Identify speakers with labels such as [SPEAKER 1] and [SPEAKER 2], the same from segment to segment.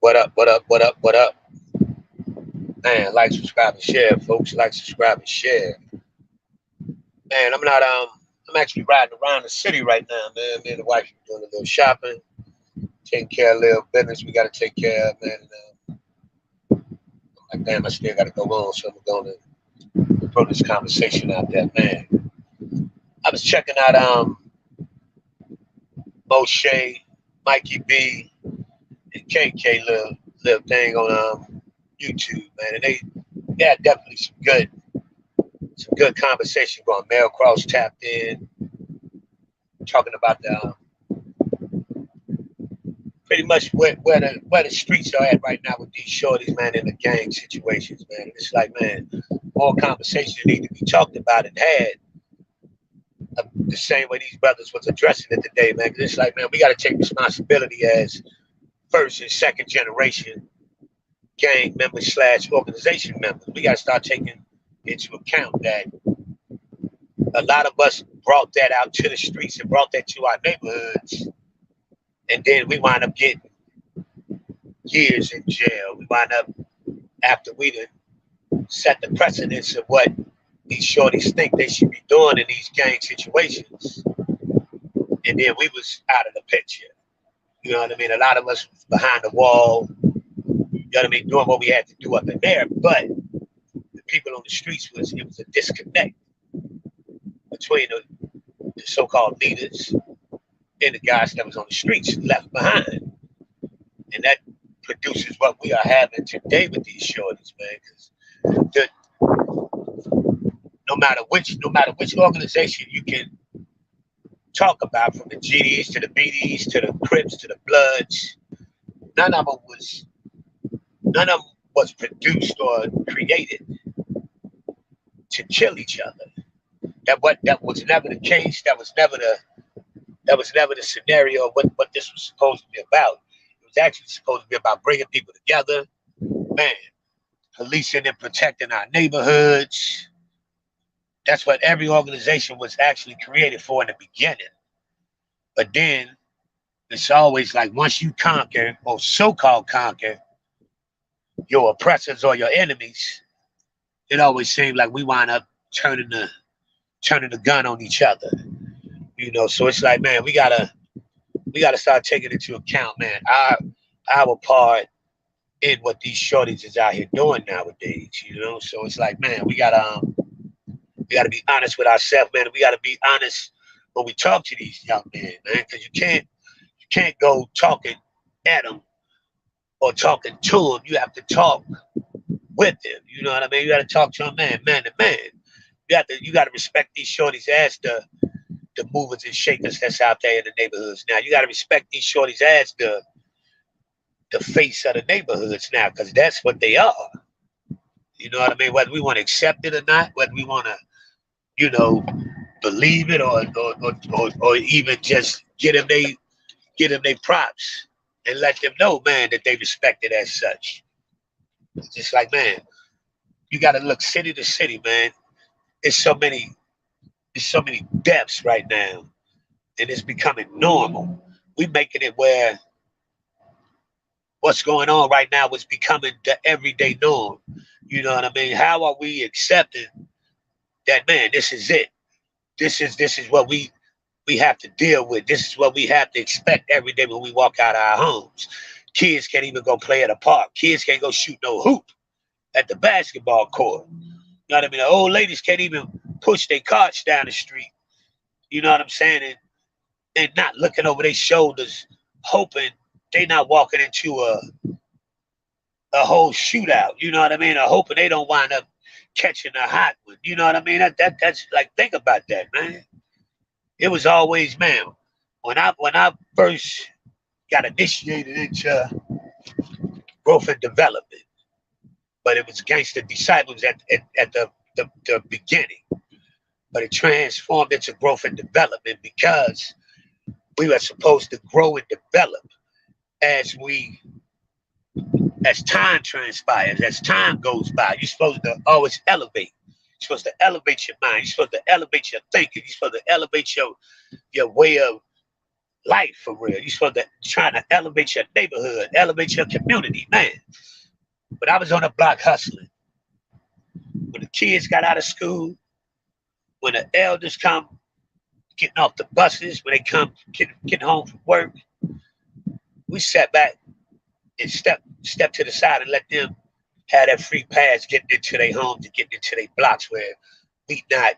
[SPEAKER 1] What up? What up? What up? What up? Man, like, subscribe, and share, folks. Like, subscribe, and share. Man, I'm actually riding around the city right now, man. Me and the wife are doing a little shopping, taking care of a little business we got to take care of, man. I'm like, damn, I still got to go on, so I'm going to throw this conversation out there, man. I was checking out MOESHA, Mikey B, and KK little thing on YouTube, man, and they had definitely some good conversation going. MEL KROSS tapped in, talking about the pretty much where the streets are at right now with these shorties, man, in the gang situations, man. It's like, man, more conversations need to be talked about and had the same way these brothers was addressing it today, man. 'Cause it's like, man, we got to take responsibility as first and second generation gang members slash organization members. We got to start taking into account that a lot of us brought that out to the streets and brought that to our neighborhoods, and then we wind up getting years in jail. We wind up, after we done set the precedence of what these shorties think they should be doing in these gang situations, and then we was out of the picture. You know what I mean? A lot of us was behind the wall, you know what I mean, doing what we had to do up in there, but the people on the streets it was a disconnect between the so-called leaders and the guys that was on the streets left behind. And that produces what we are having today with these shorties, man. Because no matter which organization you can talk about, from the GDs to the BDs to the Crips to the Bloods, none of them was produced or created to kill each other. That was never the case. That was never the scenario of what this was supposed to be about. It was actually supposed to be about bringing people together, man, policing and protecting our neighborhoods. That's what every organization was actually created for in the beginning. But then it's always like, once you conquer, or so-called conquer, your oppressors or your enemies, it always seemed like we wind up turning the gun on each other. You know, so it's like, man, we gotta start taking into account, man, our part in what these shorties is out here doing nowadays. You know, so it's like, man, we gotta be honest with ourselves, man. We gotta be honest when we talk to these young men, man, because you can't go talking at them or talking to them. You have to talk with them. You know what I mean? You got to talk to them, man to man. You got to respect these shorties as the movers and shakers that's out there in the neighborhoods now. You got to respect these shorties as the face of the neighborhoods now, because that's what they are. You know what I mean? Whether we want to accept it or not, whether we want to, you know, believe it or even just get them they props and let them know, man, that they respect it as such. It's just like, man, you got to look city to city, man. It's so many deaths right now, and it's becoming normal. We making it where what's going on right now is becoming the everyday norm. You know what I mean? How are we accepting that, man? This is it. This is what we have to deal with. This is what we have to expect every day when we walk out of our homes. Kids can't even go play at a park. Kids can't go shoot no hoop at the basketball court. You know what I mean? The old ladies can't even push their carts down the street. You know what I'm saying? And not looking over their shoulders, hoping they not walking into a whole shootout. You know what I mean? Or hoping they don't wind up catching a hot one. You know what I mean? That's like, think about that, man. It was always, man, when I first got initiated into growth and development, but it was Gangster Disciples at the beginning. But it transformed into growth and development because we were supposed to grow and develop as time transpires, as time goes by. You're supposed to always elevate. You're supposed to elevate your mind. You're supposed to elevate your thinking. You're supposed to elevate your way of life for real. You're supposed to trying to elevate your neighborhood, elevate your community, man. But I was on the block hustling. When the kids got out of school, when the elders come getting off the buses, when they come getting home from work, we sat back and step to the side and let them have that free pass getting into their homes and getting into their blocks where we not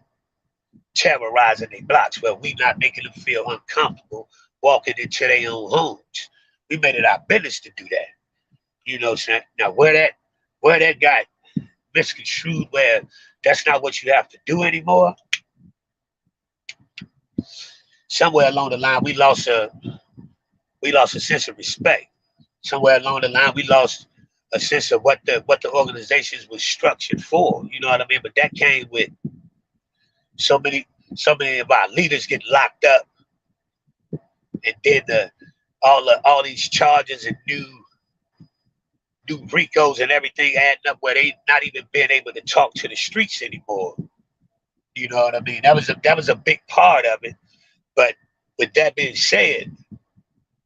[SPEAKER 1] terrorizing their blocks, where we not making them feel uncomfortable walking into their own homes. We made it our business to do that. You know what I'm saying? Now where that got misconstrued, where that's not what you have to do anymore, somewhere along the line we lost a sense of respect. Somewhere along the line we lost a sense of what the organizations was structured for. You know what I mean? But that came with so many so many of our leaders getting locked up, and then all these charges and new RICOs and everything adding up, where they not even being able to talk to the streets anymore. You know what I mean? That was a big part of it. But with that being said,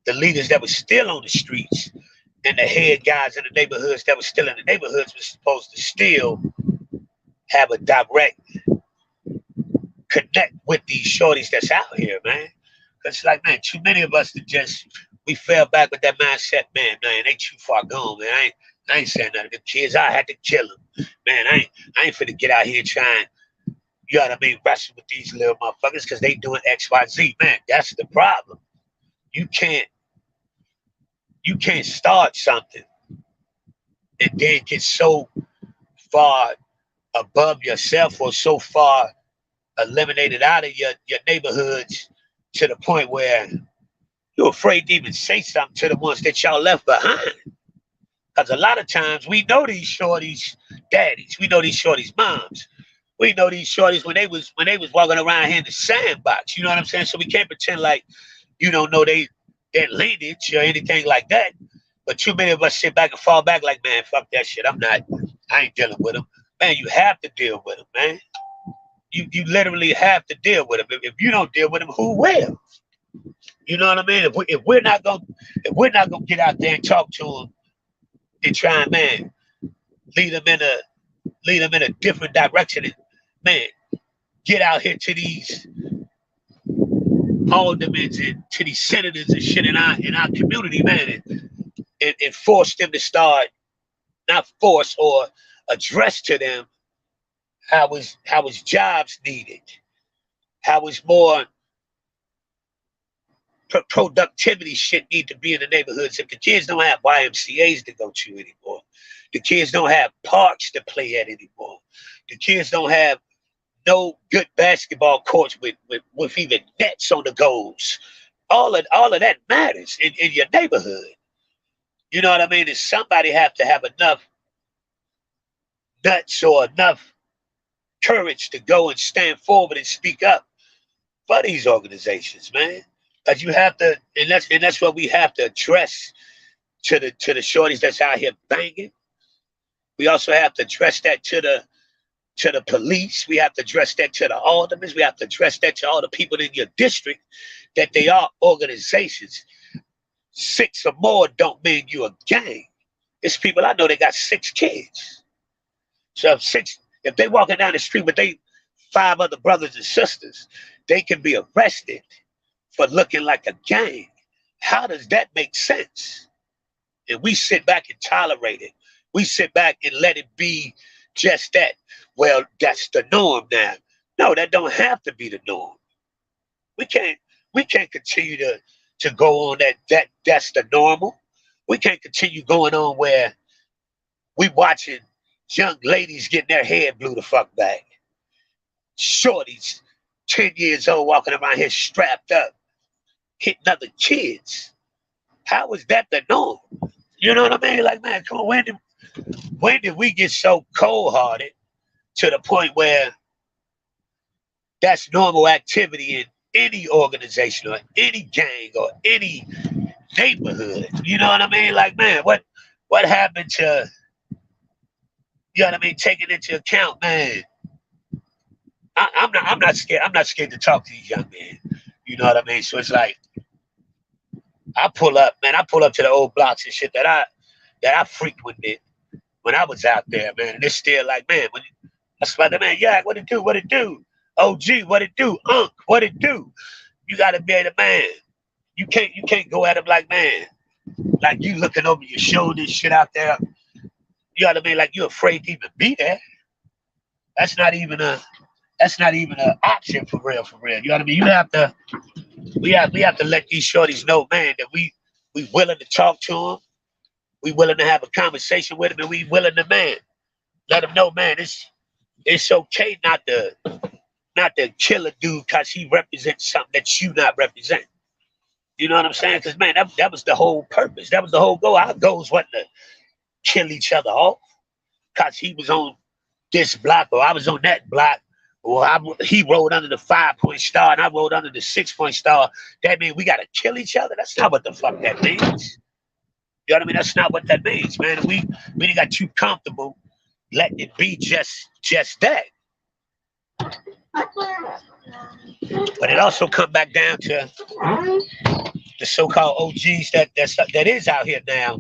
[SPEAKER 1] the leaders that were still on the streets and the head guys in the neighborhoods that were still in the neighborhoods were supposed to still have a direct connect with these shorties that's out here, man. Cause like, man, too many of us that just we fell back with that mindset, man, they too far gone, man. I ain't saying nothing to the kids. I had to kill them. Man, I ain't finna get out here trying, you know what I mean, wrestle with these little motherfuckers because they doing X, Y, Z. Man, that's the problem. You can't start something and then get so far above yourself or so far eliminated out of your neighborhoods to the point where you're afraid to even say something to the ones that y'all left behind. Because a lot of times we know these shorties' daddies, we know these shorties' moms, we know these shorties when they was walking around here in the sandbox. You know what I'm saying? So we can't pretend like you don't know their lineage or anything like that. But too many of us sit back and fall back like, man, fuck that shit. I ain't dealing with them. Man, you have to deal with them, man. You literally have to deal with them. If you don't deal with them, who will? You know what I mean? If we're not gonna get out there and talk to them and try and, man, lead them in a different direction, and, man, get out here to these aldermen and to these senators and shit in our community, man, and force them to start, not force or address to them how was jobs needed, how was more productivity shit need to be in the neighborhoods. If the kids don't have YMCA's to go to anymore, the kids don't have parks to play at anymore, the kids don't have no good basketball courts with even nets on the goals. All of that matters in your neighborhood. You know what I mean? Is somebody have to have enough nuts or enough courage to go and stand forward and speak up for these organizations, man. Because you have to, and that's what we have to address to the shorties that's out here banging. We also have to address that to the police. We have to address that to the aldermen. We have to address that to all the people in your district, that they are organizations. 6 or more don't mean you a gang. It's people I know that got 6 kids. So if they walking down the street with they 5 other brothers and sisters, they can be arrested for looking like a gang. How does that make sense? And we sit back and tolerate it. We sit back and let it be just that. Well, that's the norm now. No, that don't have to be the norm. We can't continue to go on that's the normal. We can't continue going on where we watching young ladies getting their head blew the fuck back. Shorties, 10 years old, walking around here strapped up, hitting other kids. How is that the norm? You know what I mean? Like, man, come on, when did we get so cold-hearted to the point where that's normal activity in any organization or any gang or any neighborhood? You know what I mean? Like, man, what happened to, you know what I mean, taking into account, man? I'm not scared. I'm not scared to talk to these young men. You know what I mean? So it's like, I pull up, man. I pull up to the old blocks and shit that I frequented when I was out there, man. And it's still like, man, that's why the man, yeah, what it do, what it do? OG, what it do? What it do? You gotta be the man. You can't go at him like, man, like you looking over your shoulder and shit out there. You gotta be like you afraid to even be there. That's not even a that's not even an option for real, for real. You know what I mean? You have to we have to let these shorties know, man, that we willing to talk to them, we willing to have a conversation with them, and we willing to, man, let them know, man, it's okay not to kill a dude because he represents something that you not represent. You know what I'm saying? Because, man, that was the whole purpose. That was the whole goal. Our goals wasn't to kill each other off because he was on this block or I was on that block. Or he rode under the 5-point star and I rode under the 6-point star. That means we got to kill each other? That's not what the fuck that means. You know what I mean? That's not what that means, man. We didn't got too comfortable letting it be just that. But it also come back down to the so-called OGs that is out here now.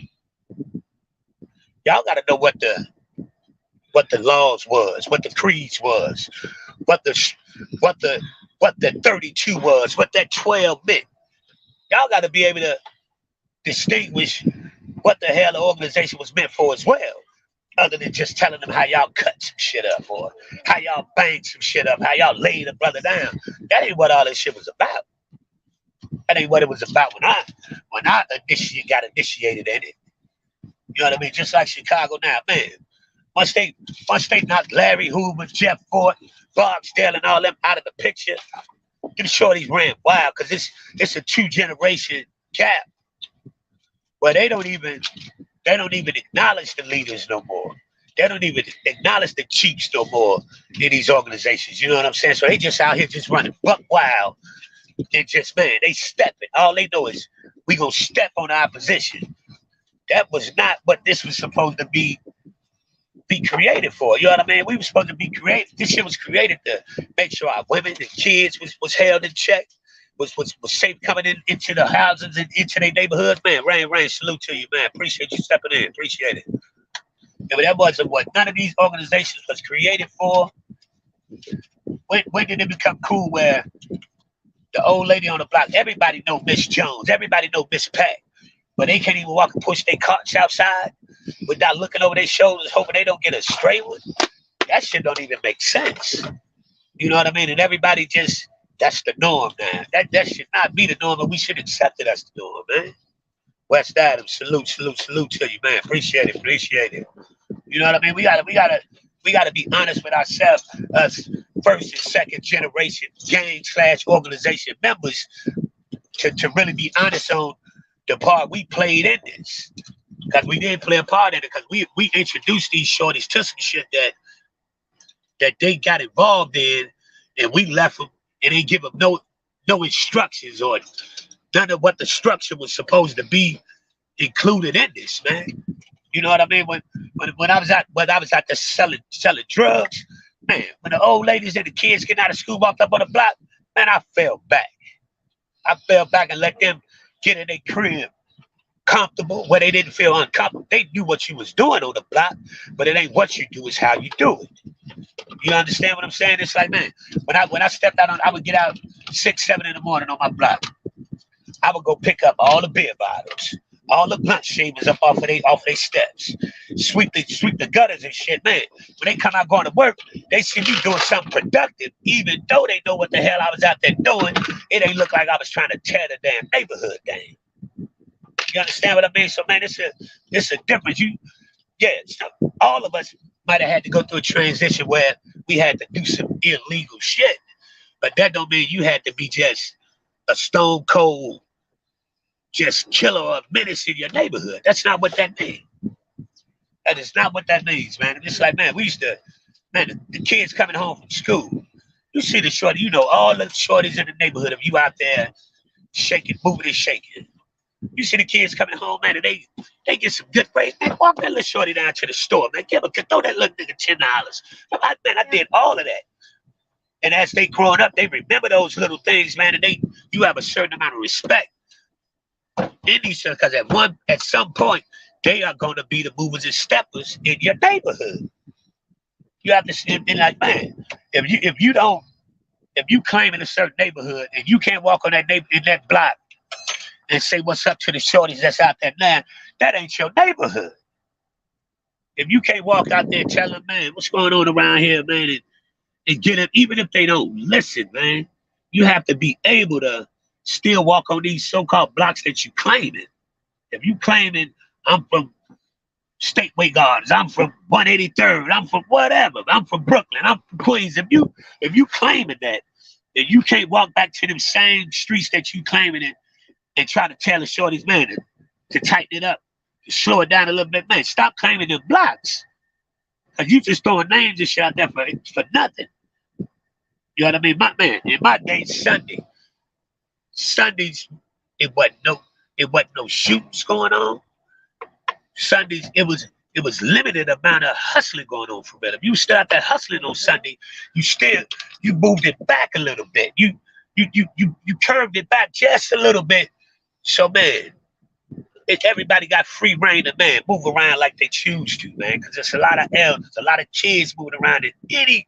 [SPEAKER 1] Y'all got to know what the laws was, what the creeds was, what the 32 was, what that 12 meant. Y'all got to be able to distinguish what the hell the organization was meant for as well, other than just telling them how y'all cut some shit up or how y'all banged some shit up, how y'all laid a brother down. That ain't what all this shit was about. That ain't what it was about when I got initiated in it. You know what I mean? Just like Chicago now, man. Once they knocked Larry Hoover, Jeff Ford, Barksdale, and all them out of the picture, them shorties ran wild because it's a 2-generation gap where they don't even acknowledge the leaders no more. They don't even acknowledge the chiefs no more in these organizations. You know what I'm saying? So they just out here just running buck wild and just, man, they stepping. All they know is we gonna step on our position. That was not what this was supposed to be created for. You know what I mean? We were supposed to be created. This shit was created to make sure our women and kids was held in check, was safe coming into the houses and into their neighborhoods. Man, rain, salute to you, man. Appreciate you stepping in. Appreciate it. Yeah, but that wasn't what none of these organizations was created for. When did it become cool where the old lady on the block, everybody know Miss Jones, everybody know Miss Pat, but they can't even walk and push their carts outside without looking over their shoulders, hoping they don't get a stray one? That shit don't even make sense. You know what I mean? And everybody just, that's the norm now. That should not be the norm, but we should accept it as the norm, man. West Adams, salute to you, man. Appreciate it. You know what I mean? We gotta be honest with ourselves, us first and second generation gang/organization members, to really be honest on the part we played in this. Because we didn't play a part in it, because we introduced these shorties to some shit that they got involved in, and we left them and they give them no instructions or none of what the structure was supposed to be included in this, man. You know what I mean? When I was out there selling drugs, man, when the old ladies and the kids getting out of school walked up on the block, man, I fell back. And let them get in their crib comfortable where they didn't feel uncomfortable. They knew what you was doing on the block, but it ain't what you do, it's how you do it. You understand what I'm saying? It's like, man, when I stepped out I would get out 6, 7 in the morning on my block. I would go pick up all the beer bottles, all the blunt shavers up off of their steps, sweep the gutters and shit, man. When they come out going to work, they see me doing something productive, even though they know what the hell I was out there doing. It ain't look like I was trying to tear the damn neighborhood down. You understand what I mean? So, man, it's a difference. All of us might have had to go through a transition where we had to do some illegal shit, but that don't mean you had to be just a stone cold, just killer or menace in your neighborhood. That's not what that means. That is not what that means, man. It's like, man, the kids coming home from school. You see the shorty, you know all the shorties in the neighborhood of you out there shaking, moving and shaking. You see the kids coming home, man, and they get some good grades. Man, walk that little shorty down to the store, man. Throw that little nigga $10. Man, I did all of that. And as they growing up, they remember those little things, man, and you have a certain amount of respect in these, because at some point they are going to be the movers and steppers in your neighborhood. You have to see, and like, man, if you claim in a certain neighborhood and you can't walk on that in that block and say what's up to the shorties that's out there now, that ain't your neighborhood. If you can't walk out there and tell them, man, what's going on around here, man, and get them, even if they don't listen, man, you have to be able to still walk on these so-called blocks that you claiming. If you claiming I'm from Stateway Gardens, I'm from 183rd, I'm from whatever, I'm from Brooklyn, I'm from Queens. If you claiming that, then you can't walk back to them same streets that you claiming it and try to tell the shorties, man, to tighten it up, to slow it down a little bit, man. Stop claiming them blocks. Cause you just throwing names and shit out there for nothing. You know what I mean? My man, in my day, Sundays, it wasn't no shootings going on. Sundays, it was limited amount of hustling going on for real. If you start that hustling on Sunday, you moved it back a little bit. You curved it back just a little bit. So man, everybody got free reign to, man, move around like they choose to, man. Because there's a lot of elders, a lot of kids moving around in any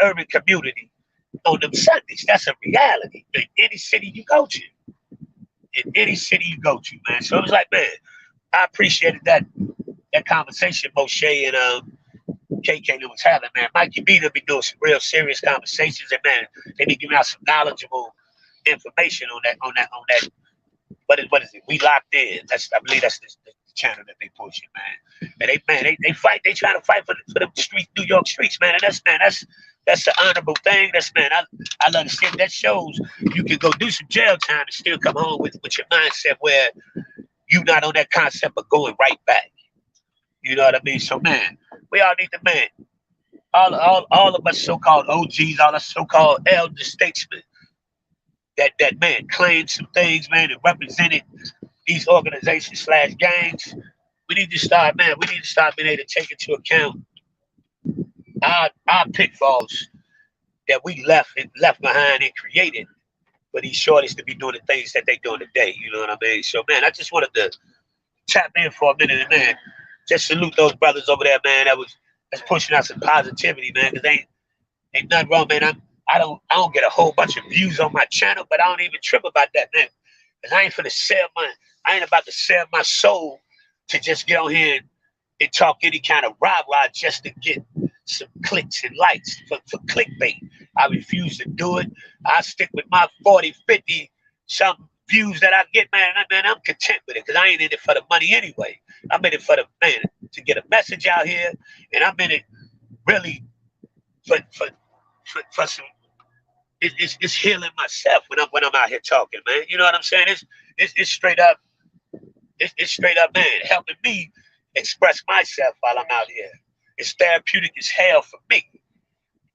[SPEAKER 1] urban community on them Sundays. That's a reality in any city you go to. In any city you go to, man. So it was like, man, I appreciated that conversation MOESHA and KK that was having, man. Mikey B be doing some real serious conversations, and man, they be giving out some knowledgeable information on that. What is it? We locked in. I believe that's the channel that they pushing, man. And they fight. They trying to fight for the street, New York streets, man. And that's the honorable thing. I love to see it. That shows you can go do some jail time and still come home with your mindset where you're not on that concept of going right back. You know what I mean? So man, we all need to, man. All of us so-called OGs, all us so-called elder statesmen that man claimed some things, man, and represented these organizations / gangs. We need to start being able to take into account our pitfalls that we left behind and created for these shorties to be doing the things that they doing today. You know what I mean? So man, I just wanted to tap in for a minute and, man, just salute those brothers over there, man. That's pushing out some positivity, man. Cause ain't nothing wrong, man. I don't get a whole bunch of views on my channel, but I don't even trip about that, man. Cause I ain't about to sell my soul to just get on here and talk any kind of rah-rah just to get some clicks and likes for clickbait. I refuse to do it. I stick with my 40, 50 some views that I get, man. I'm content with it because I ain't in it for the money anyway. I'm in it for the, man, to get a message out here, and I'm in it really for some. It's healing myself when I'm out here talking, man. You know what I'm saying? It's straight up. It's straight up, man, helping me express myself while I'm out here. It's therapeutic as hell for me.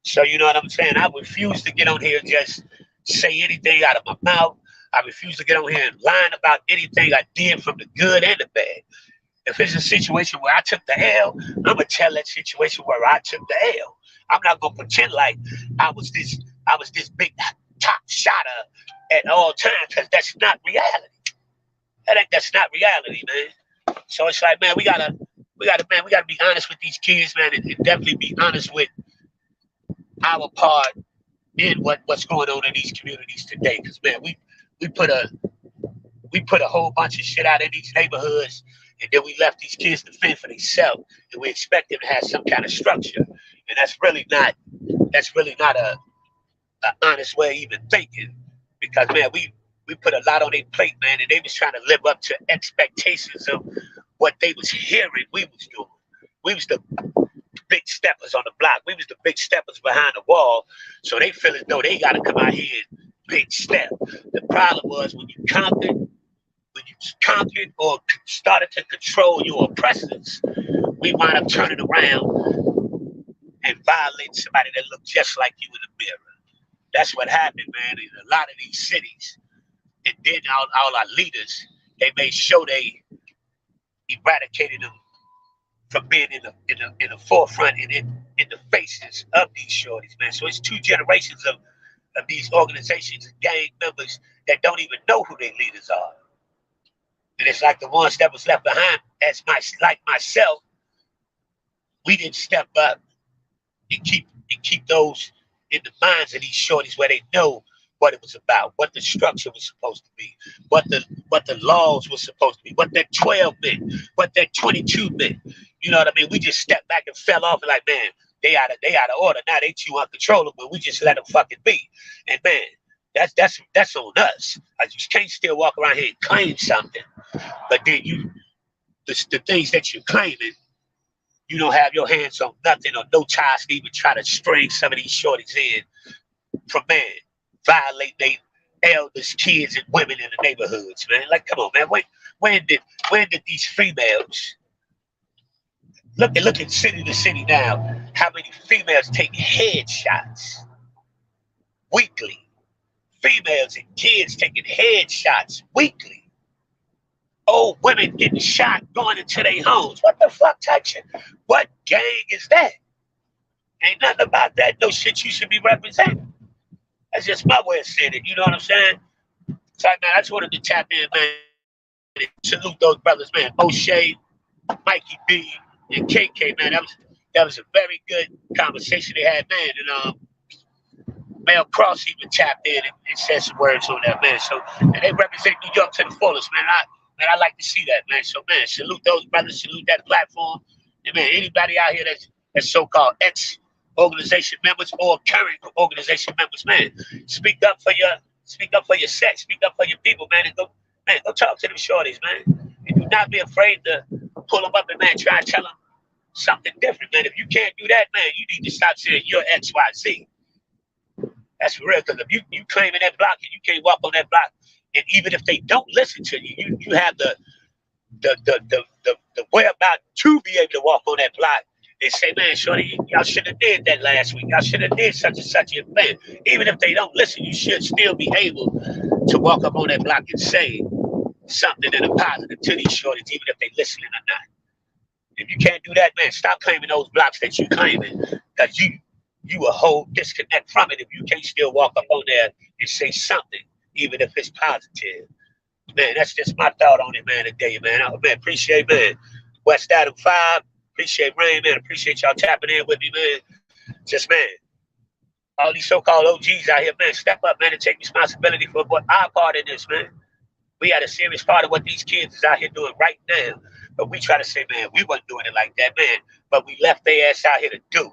[SPEAKER 1] So you know what I'm saying? I refuse to get on here and just say anything out of my mouth. I refuse to get on here and lie about anything I did, from the good and the bad. If it's a situation where I took the L, I'm gonna tell that situation where I took the L. I'm not gonna pretend like I was this big top shotter at all times, because that's not reality. That's not reality, man. So it's like, man, we gotta be honest with these kids, man, and definitely be honest with our part in what's going on in these communities today. Because man, we put a whole bunch of shit out in these neighborhoods, and then we left these kids to fend for themselves, and we expect them to have some kind of structure, and that's really not a honest way of even thinking. Because man, we put a lot on their plate, man, and they was trying to live up to expectations of what they was hearing we was doing. We was the big steppers on the block. We was the big steppers behind the wall. So they feel as though they got to come out here and big step. The problem was when you conquered or started to control your oppressors, we wind up turning around and violating somebody that looked just like you in the mirror. That's what happened, man, in a lot of these cities. And then all our leaders, they made sure they eradicated them from being in the forefront and in the faces of these shorties, man. So it's 2 generations of these organizations and gang members that don't even know who their leaders are. And it's like the ones that was left behind, like myself, we didn't step up and keep those in the minds of these shorties where they know what it was about, what the structure was supposed to be, what the laws were supposed to be, what that 12 meant, what that 22 meant. You know what I mean? We just stepped back and fell off and like, man, they out of order. Now they too uncontrollable. We just let them fucking be. And man, that's on us. You can't still walk around here and claim something, but then the things that you're claiming, you don't have your hands on nothing or no ties to even try to string some of these shorties in from, man, violate their elders, kids, and women in the neighborhoods, man. Like, come on, man. When did these females look at city to city now? How many females take headshots weekly? Females and kids taking headshots weekly. Old women getting shot going into their homes. What the fuck type shit? What gang is that? Ain't nothing about that. No shit you should be representing. That's just my way of saying it. You know what I'm saying? So, man, I just wanted to tap in, man. Salute those brothers, man. MOESHA, Mikey B, and KK, man. That was a very good conversation they had, man. And MEL KROSS even tapped in and said some words on that, man. So, and they represent New York to the fullest, man. I like to see that, man. So, man, salute those brothers, salute that platform. And, man, anybody out here that's so-called ex-organization members or current organization members, man, speak up for your sex, speak up for your people, man, and go talk to them shorties, man. And do not be afraid to pull them up and, man, try and tell them something different, man. If you can't do that, man, you need to stop saying you're XYZ. That's for real, because if you claiming that block and you can't walk on that block, and even if they don't listen to you, you have the whereabout to be able to walk on that block and say, man, shorty, y'all should have did that last week. Y'all should have did such and such a thing. Even if they don't listen, you should still be able to walk up on that block and say something in a positive to these shorties, even if they listening or not. If you can't do that, man, stop claiming those blocks that you claiming, because you a whole disconnect from it if you can't still walk up on there and say something, even if it's positive. Man, that's just my thought on it, man, today, man. Man, appreciate, man, West Adam 5. Appreciate Rain, man. Appreciate y'all tapping in with me, man. Just, man, all these so-called OGs out here, man, step up, man, and take responsibility for what our part in this, man. We had a serious part of what these kids is out here doing right now. But we try to say, man, we wasn't doing it like that, man. But we left their ass out here to do it.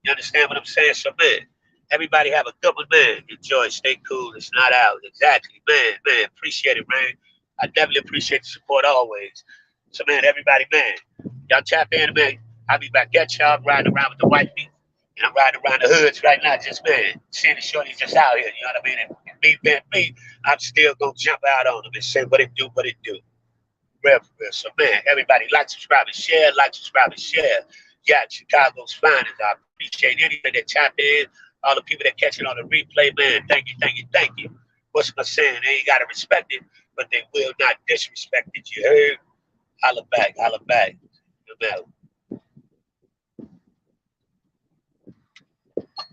[SPEAKER 1] You understand what I'm saying? So, man, everybody have a good one, man. Enjoy, stay cool. It's not out. Exactly, man. Appreciate it, man. I definitely appreciate the support always. So, man, everybody, man, y'all tap in, man. I'll be back at y'all. I'm riding around with the white people. And I'm riding around the hoods right now, just, man, seeing the shorties just out here. You know what I mean? And me being me, I'm still going to jump out on them and say what it do. Real. So, man, everybody like, subscribe, and share. Like, subscribe, and share. Yeah, Chicago's finest. I appreciate anybody that tapped in. All the people that catch it on the replay, man. Thank you. What's my saying? They ain't got to respect it, but they will not disrespect it. You heard? Holla back. No matter.